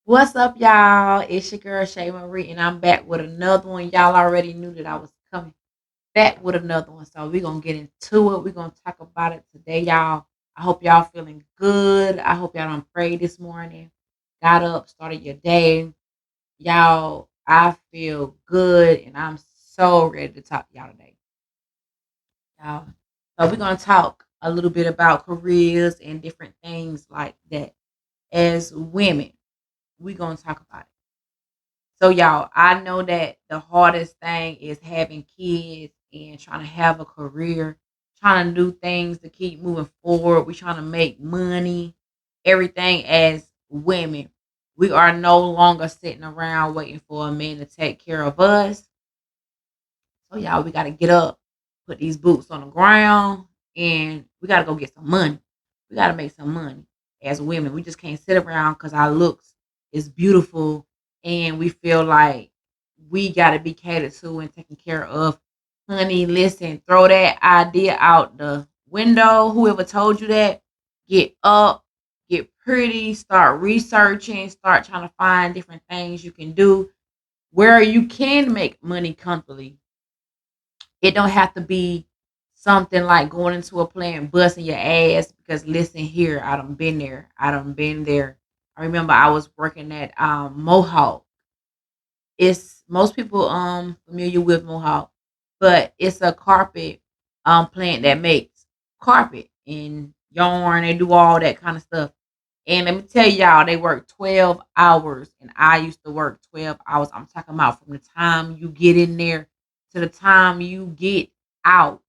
What's up, y'all? It's your girl Shay Marie, and I'm back with another one. Y'all already knew that I was coming back with another one, so we're gonna get into it. We're gonna talk about it today, y'all. I hope y'all feeling good. I hope y'all don't pray this morning. Got up, started your day, y'all. I feel good, and I'm so ready to talk to y'all today, y'all. So we're gonna talk a little bit about careers and different things like that. As women, we're gonna talk about it. So y'all, I know that the hardest thing is having kids and trying to have a career, trying to do things to keep moving forward. We're trying to make money, everything as women. We are no longer sitting around waiting for a man to take care of us. So y'all, we gotta get up, put these boots on the ground, and we gotta go get some money. We gotta make some money as women. We just can't sit around because our looks is beautiful and we feel like we gotta be catered to and taken care of. Honey, listen, throw that idea out the window. Whoever told you that, get up, get pretty, start researching, start trying to find different things you can do where you can make money comfortably. It don't have to be something like going into a plant busting your ass because listen here, I done been there. I done been there. I remember I was working at Mohawk. It's most people familiar with Mohawk, but it's a carpet plant that makes carpet and yarn. They do all that kind of stuff. And let me tell y'all, they work 12 hours, and I used to work 12 hours. I'm talking about from the time you get in there to the time you get out.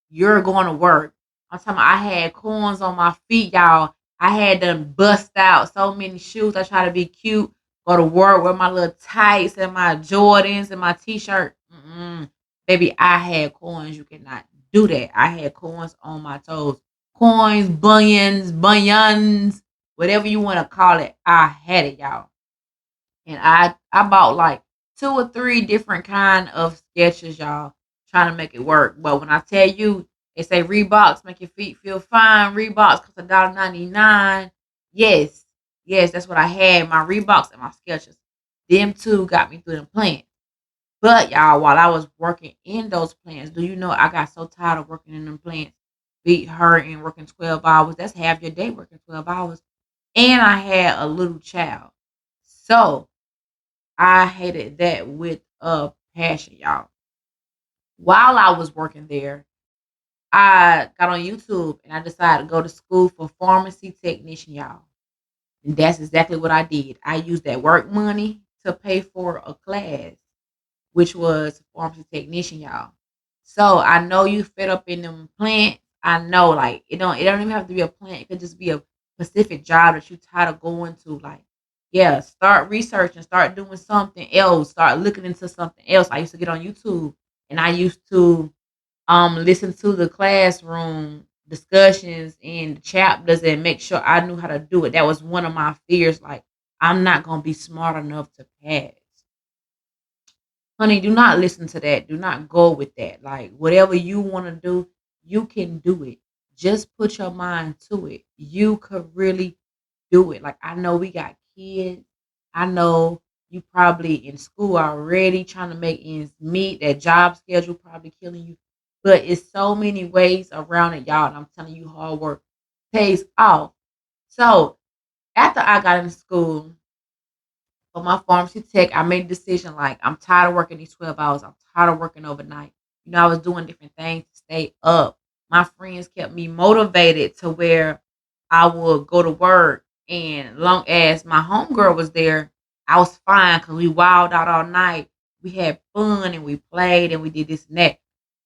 You're going to work. I'm talking about I had corns on my feet, y'all. I had them bust out so many shoes. I try to be cute, go to work with my little tights and my Jordans and my t-shirt. Baby, I had corns. You cannot do that. I had corns on my toes. Coins, bunions, whatever you want to call it. I had it, y'all. And I bought like two or three different kind of sketches, y'all, trying to make it work. But when I tell you, they say Reeboks make your feet feel fine. Reeboks cost $1.99. Yes, yes, that's what I had. My Reeboks and my sketches. Them two got me through the plant. But y'all, while I was working in those plants, do you know I got so tired of working in them plants, beat hurting, working 12 hours. That's half your day working 12 hours. And I had a little child. So I hated that with a passion, y'all. While I was working there, I got on YouTube and I decided to go to school for pharmacy technician, y'all. And that's exactly what I did. I used that work money to pay for a class, which was pharmacy technician, y'all. So I know you fed up in them plants. I know, like it don't even have to be a plant. It could just be a specific job that you tired of going to. Like, yeah, start researching, start doing something else, start looking into something else. I used to get on YouTube and I used to listen to the classroom discussions and the chapters and make sure I knew how to do it. That was one of my fears. Like, I'm not gonna be smart enough to pass. Honey, do not listen to that. Do not go with that. Like, whatever you want to do, you can do it. Just put your mind to it. You could really do it. Like, I know we got kids. I know you probably in school already trying to make ends meet. That job schedule probably killing you. But it's so many ways around it, y'all. And I'm telling you, hard work pays off. So after I got in school, for my pharmacy tech, I made a decision like I'm tired of working these 12 hours. I'm tired of working overnight. I was doing different things to stay up. My friends kept me motivated to where I would go to work. And long as my homegirl was there, I was fine because we wilded out all night. We had fun and we played and we did this and that.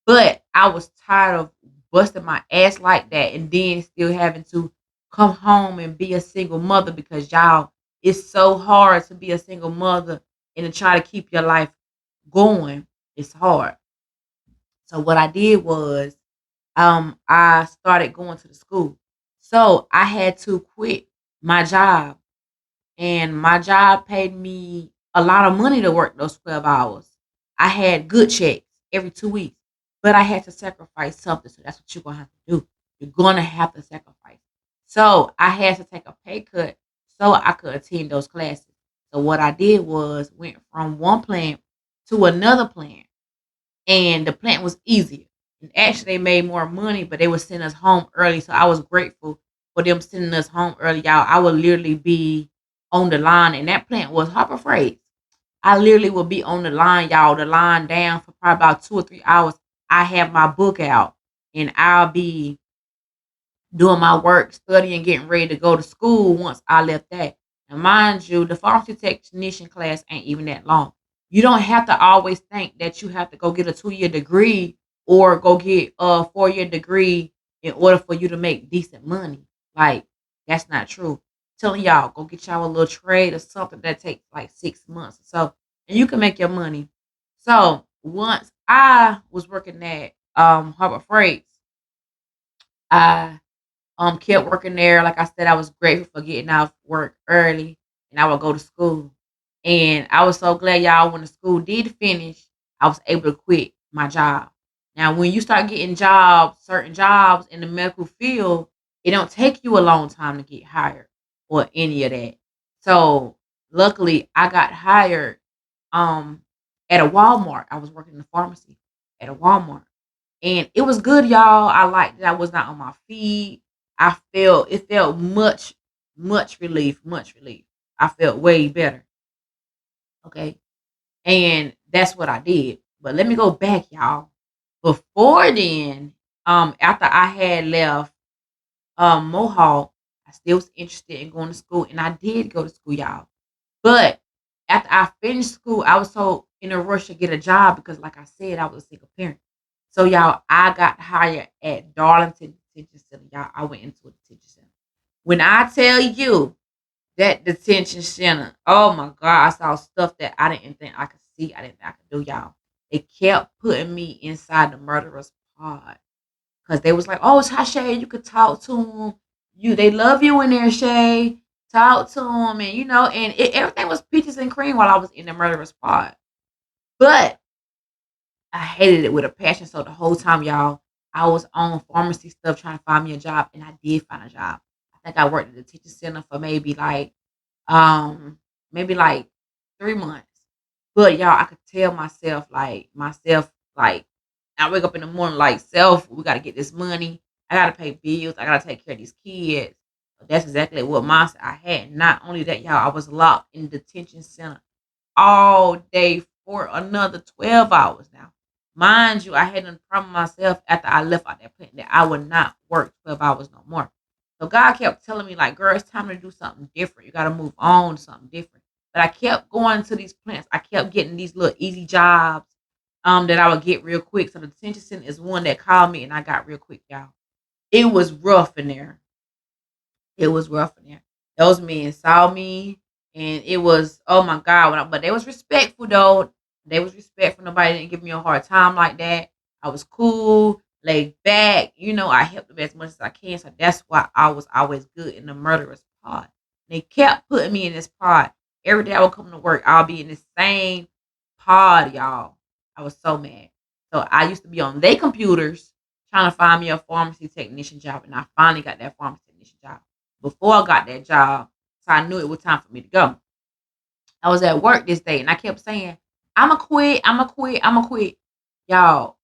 But I was tired of busting my ass like that and then still having to come home and be a single mother because y'all, it's so hard to be a single mother and to try to keep your life going. It's hard. So what I did was I started going to the school. So I had to quit my job and my job paid me a lot of money to work those 12 hours. I had good checks every 2 weeks, but I had to sacrifice something. So that's what you're going to have to do. You're going to have to sacrifice. So I had to take a pay cut so I could attend those classes. So what I did was went from one plant to another plant, and the plant was easier. And actually, they made more money, but they would send us home early. So I was grateful for them sending us home early, y'all. I would literally be on the line, and that plant was Harbor Freight. I literally would be on the line, y'all, the line down for probably about 2 or 3 hours. I have my book out, and I'll be doing my work, studying, getting ready to go to school once I left that. And mind you, the pharmacy technician class ain't even that long. You don't have to always think that you have to go get a 2 year degree or go get a 4 year degree in order for you to make decent money. Like, that's not true. Telling y'all, go get y'all a little trade or something that takes like 6 months or so, and you can make your money. So once I was working at Harbor Freight, I kept working there. Like I said, I was grateful for getting off work early, and I would go to school. And I was so glad, y'all, when the school did finish, I was able to quit my job. Now, when you start getting jobs, certain jobs in the medical field, it don't take you a long time to get hired or any of that. So luckily I got hired um at a Walmart. I was working in the pharmacy at a Walmart. And it was good, y'all. I liked that I was not on my feet. It felt much relief, much relief. I felt way better. Okay. And that's what I did. But let me go back, y'all. Before then, after I had left Mohawk, I still was interested in going to school, and I did go to school, y'all. But after I finished school, I was so in a rush to get a job because, like I said, I was a single parent. So, y'all, I got hired at Darlington Detention Center. Y'all, I went into a detention center. When I tell you that detention center, oh my God, I saw stuff that I didn't think I could see. I didn't think I could do, y'all. They kept putting me inside the murderer's pod because they was like, "Oh, it's hot, Shay. You could talk to them. They love you in there, Shay. Talk to them, and everything was peaches and cream while I was in the murderer's pod." But I hated it with a passion. So the whole time, y'all, I was on pharmacy stuff trying to find me a job, and I did find a job. I think I worked at the teacher center for um maybe like 3 months. But y'all, I could tell myself, I wake up in the morning like self, we gotta get this money. I gotta pay bills. I gotta take care of these kids. But that's exactly what mindset I had. Not only that, y'all, I was locked in detention center all day for another 12 hours now. Mind you, I had done promised myself after I left out that plant that I would not work 12 hours no more. So God kept telling me, like, girl, it's time to do something different. You got to move on to something different. But I kept going to these plants. I kept getting these little easy jobs that I would get real quick. So the detention center is one that called me and I got real quick, y'all. It was rough in there. It was rough in there. Those men saw me, and it was, oh my God. But they was respectful though. They was respectful. Nobody didn't give me a hard time like that. I was cool, laid back. I helped them as much as I can. So that's why I was always good in the murderous pod. They kept putting me in this pod. Every day I would come to work, I'll be in the same pod, y'all. I was so mad. So I used to be on their computers trying to find me a pharmacy technician job, and I finally got that pharmacy technician job before I got that job. So I knew it was time for me to go. I was at work this day and I kept saying, I'ma quit, I'ma quit, I'ma quit. Y'all,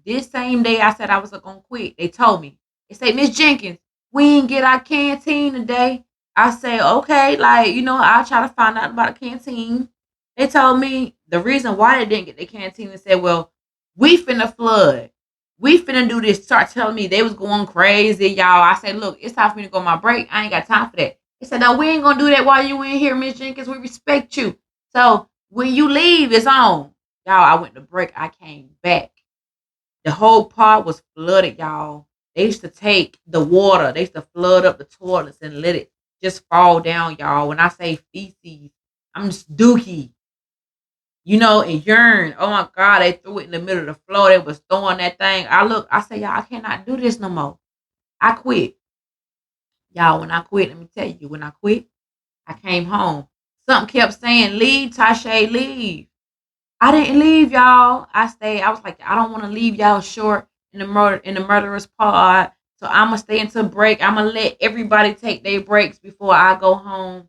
this same day I said I was gonna quit, they told me, they say, Miss Jenkins, we ain't get our canteen today. I say, okay, I'll try to find out about a canteen. They told me the reason why they didn't get the canteen and said, well, we finna flood. We finna do this. Start telling me they was going crazy, y'all. I said, look, it's time for me to go on my break. I ain't got time for that. They said, no, we ain't gonna do that while you in here, Miss Jenkins. We respect you. So when you leave, it's on. Y'all, I went to break. I came back. The whole part was flooded, y'all. They used to take the water, they used to flood up the toilets and let it just fall down, y'all. When I say feces, I'm just dookie, and urine. Oh my God, they threw it in the middle of the floor. They was throwing that thing. I said, y'all, I cannot do this no more. I quit. Y'all, when I quit, let me tell you, when I quit, I came home. Something kept saying, leave, Tasha, leave. I didn't leave, y'all. I stayed. I was like, I don't want to leave y'all short in the murderous pod. So I'ma stay until break. I'ma let everybody take their breaks before I go home.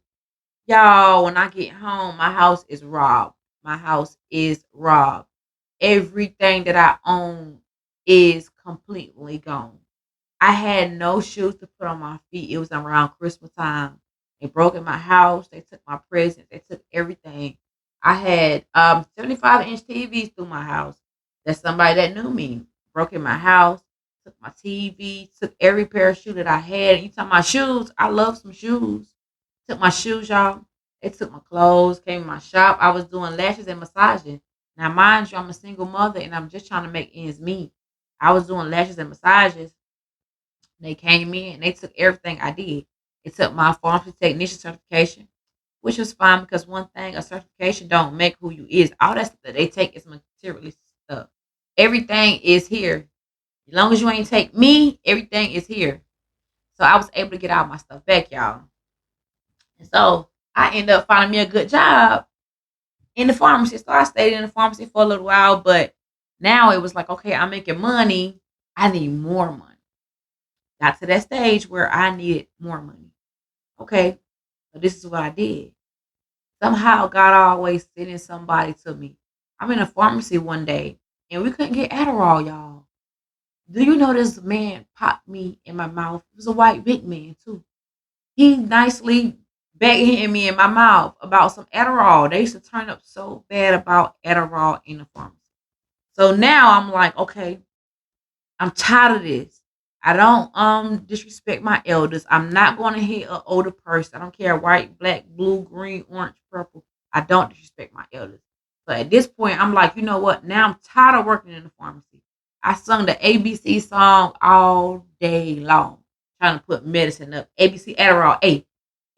Y'all, when I get home, my house is robbed. My house is robbed. Everything that I own is completely gone. I had no shoes to put on my feet. It was around Christmas time. They broke in my house. They took my presents. They took everything. I had 75-inch TVs through my house. That's somebody that knew me. Broke in my house, took my TV, took every pair of shoes that I had. You talking my shoes? I love some shoes. Took my shoes, y'all. They took my clothes, came in my shop. I was doing lashes and massaging. Now, mind you, I'm a single mother and I'm just trying to make ends meet. I was doing lashes and massages. They came in and they took everything I did. They took my pharmacy technician certification, which was fine because one thing, a certification don't make who you is. All that stuff that they take is materialistic stuff. Everything is here. As long as you ain't take me, everything is here. So I was able to get all my stuff back, y'all. And so I ended up finding me a good job in the pharmacy. So I stayed in the pharmacy for a little while, but now it was like, okay, I'm making money. I need more money. Got to that stage where I needed more money. Okay, so this is what I did. Somehow God always sending somebody to me. I'm in a pharmacy one day and we couldn't get Adderall, y'all. Do you know this man popped me in my mouth? It was a white big man too. He nicely backhanded me in my mouth about some Adderall. They used to turn up so bad about Adderall in the pharmacy. So now I'm like, okay, I'm tired of this. I don't disrespect my elders. I'm not going to hit an older person. I don't care white, black, blue, green, orange, purple. I don't disrespect my elders. So at this point, I'm like, you know what? Now I'm tired of working in the pharmacy. I sung the ABC song all day long, trying to put medicine up. ABC Adderall, A,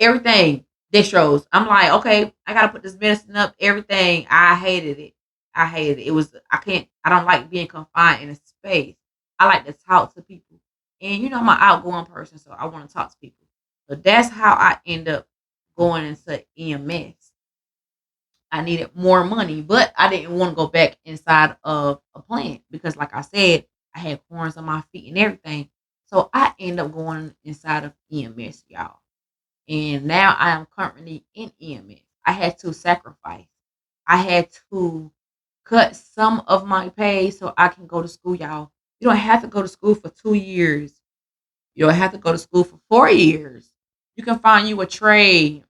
everything. Dextrose. I'm like, okay, I gotta put this medicine up. Everything. I hated it. I hated it. It was. I can't. I don't like being confined in a space. I like to talk to people. And I'm an outgoing person, so I want to talk to people. So that's how I end up going into EMS. I needed more money, but I didn't want to go back inside of a plant because, like I said, I had corns on my feet and everything. So I end up going inside of EMS, y'all. And now I am currently in EMS. I had to sacrifice. I had to cut some of my pay so I can go to school, y'all. You don't have to go to school for 2 years. You don't have to go to school for 4 years. You can find you a trade,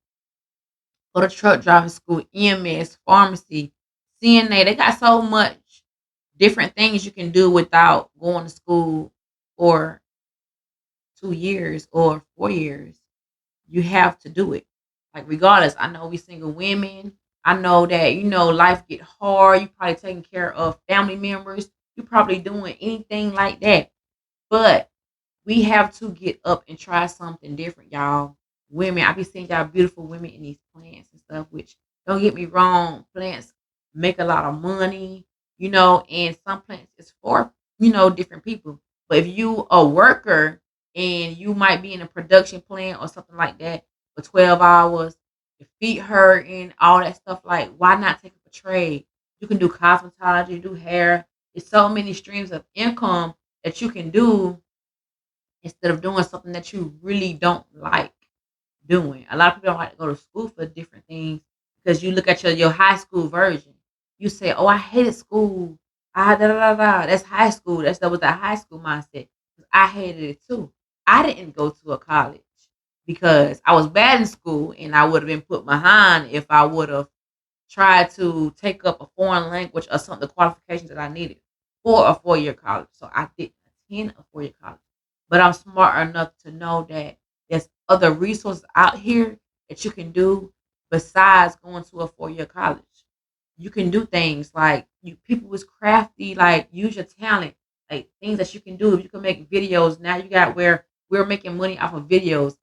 go to truck driving school, EMS, pharmacy, CNA. They got so much different things you can do without going to school for 2 years or 4 years. You have to do it. Like regardless, I know we single women. I know that life get hard. You probably taking care of family members. You probably doing anything like that. But we have to get up and try something different, y'all. Women, I be seeing y'all beautiful women in these plants and stuff, which don't get me wrong, plants make a lot of money, and some plants is for, different people. But if you a worker and you might be in a production plant or something like that for 12 hours, your feet hurting, all that stuff, like why not take up a trade? You can do cosmetology, do hair. There's so many streams of income that you can do instead of doing something that you really don't like doing. A lot of people don't like to go to school for different things because you look at your high school version. You say, "Oh, I hated school. Ah, da da da da." That's high school. That was a high school mindset. I hated it too. I didn't go to a college because I was bad in school, and I would have been put behind if I would have tried to take up a foreign language or some of the qualifications that I needed for a 4 year college. So I didn't attend a 4 year college. But I'm smart enough to know that there's other resources out here that you can do besides going to a 4 year college. You can do things like you people was crafty, like use your talent, like things that you can do. You can make videos. Now you got where we're making money off of videos.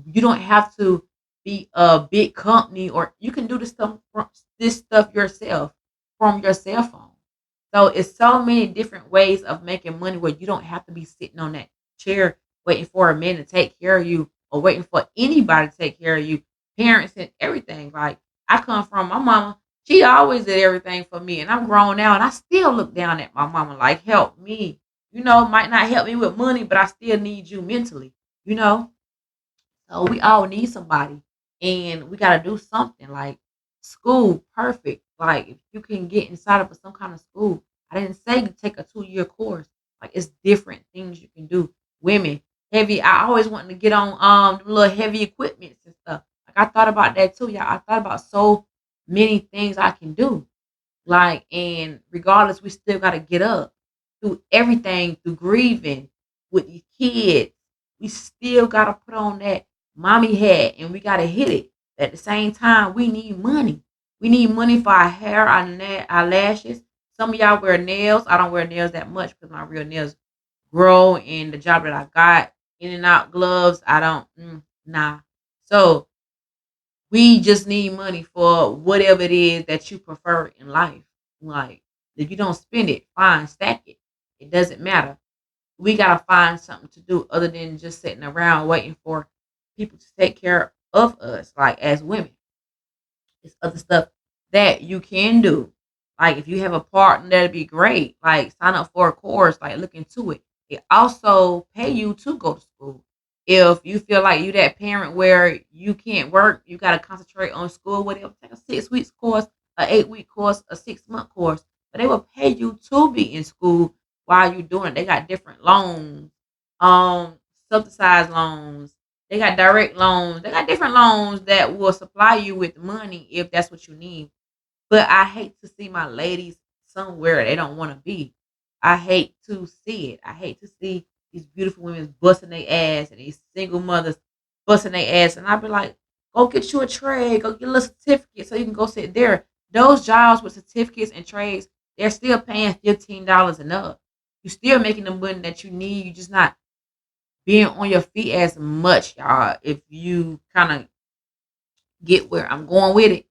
You don't have to be a big company, or you can do this stuff yourself from your cell phone. So it's so many different ways of making money where you don't have to be sitting on that chair waiting for a man to take care of you or waiting for anybody to take care of you. Parents and everything. Like I come from my mama, she always did everything for me, and I'm grown now, and I still look down at my mama like, help me. Might not help me with money, but I still need you mentally. You know. So we all need somebody. And we gotta do something like school, perfect. Like if you can get inside of some kind of school. I didn't say you take a 2 year course. Like it's different things you can do. Women, heavy. I always wanted to get on them little heavy equipments and stuff. Like I thought about that too, y'all. I thought about so many things I can do. Like, and regardless, we still gotta get up through everything, through grieving with these kids. We still gotta put on that mommy hat and we gotta hit it. At the same time, we need money. We need money for our hair, our lashes. Some of y'all wear nails. I don't wear nails that much because my real nails grow. And the job that I got, in and out gloves, I don't. Nah. So we just need money for whatever it is that you prefer in life. Like, if you don't spend it, fine, stack it. It doesn't matter. We gotta find something to do other than just sitting around waiting for people to take care of us, like as women. It's other stuff that you can do. Like if you have a partner, that'd be great. Like sign up for a course, like look into it. It also pay you to go to school. If you feel like you that parent where you can't work, you gotta concentrate on school, whatever, take a 6 weeks course, a 8 week course, a 6 month course. But they will pay you to be in school while you're doing it. They got different loans, um, subsidized loans, they got direct loans. They got different loans that will supply you with money if that's what you need. But I hate to see my ladies somewhere they don't want to be. I hate to see it. I hate to see these beautiful women busting their ass and these single mothers busting their ass. And I'd be like, go get you a trade, go get a little certificate so you can go sit there. Those jobs with certificates and trades, they're still paying $15 and up. You're still making the money that you need. You're just not being on your feet as much, y'all, if you kind of get where I'm going with it.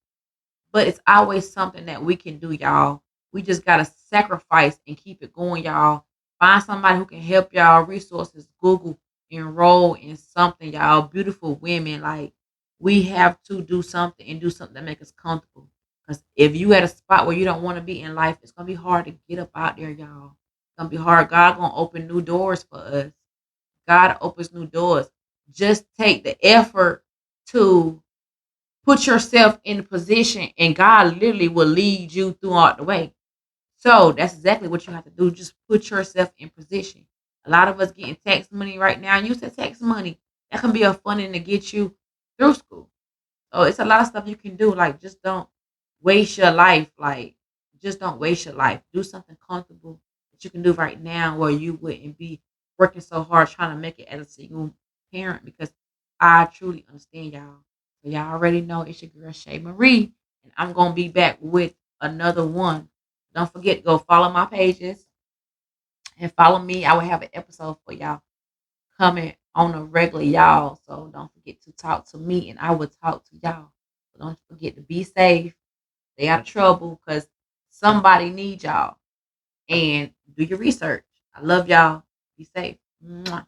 But it's always something that we can do, y'all. We just gotta sacrifice and keep it going, y'all. Find somebody who can help y'all. Resources, Google, enroll in something, y'all. Beautiful women, like we have to do something and do something that make us comfortable. Because if you at a spot where you don't want to be in life, it's gonna be hard to get up out there, y'all. It's gonna be hard. God gonna open new doors for us. God opens new doors. Just take the effort to put yourself in a position, and God literally will lead you throughout the way. So that's exactly what you have to do. Just put yourself in position. A lot of us getting tax money right now. And you said tax money. That can be a funding to get you through school. So it's a lot of stuff you can do. Like just don't waste your life. Like just don't waste your life. Do something comfortable that you can do right now where you wouldn't be working so hard trying to make it as a single parent because I truly understand y'all. So y'all already know it's your girl Shay Marie. And I'm gonna be back with another one. Don't forget to go follow my pages and follow me. I will have an episode for y'all coming on a regular, y'all. So don't forget to talk to me and I will talk to y'all. So don't forget to be safe, stay out of trouble because somebody needs y'all. And do your research. I love y'all. Be safe. Mwah.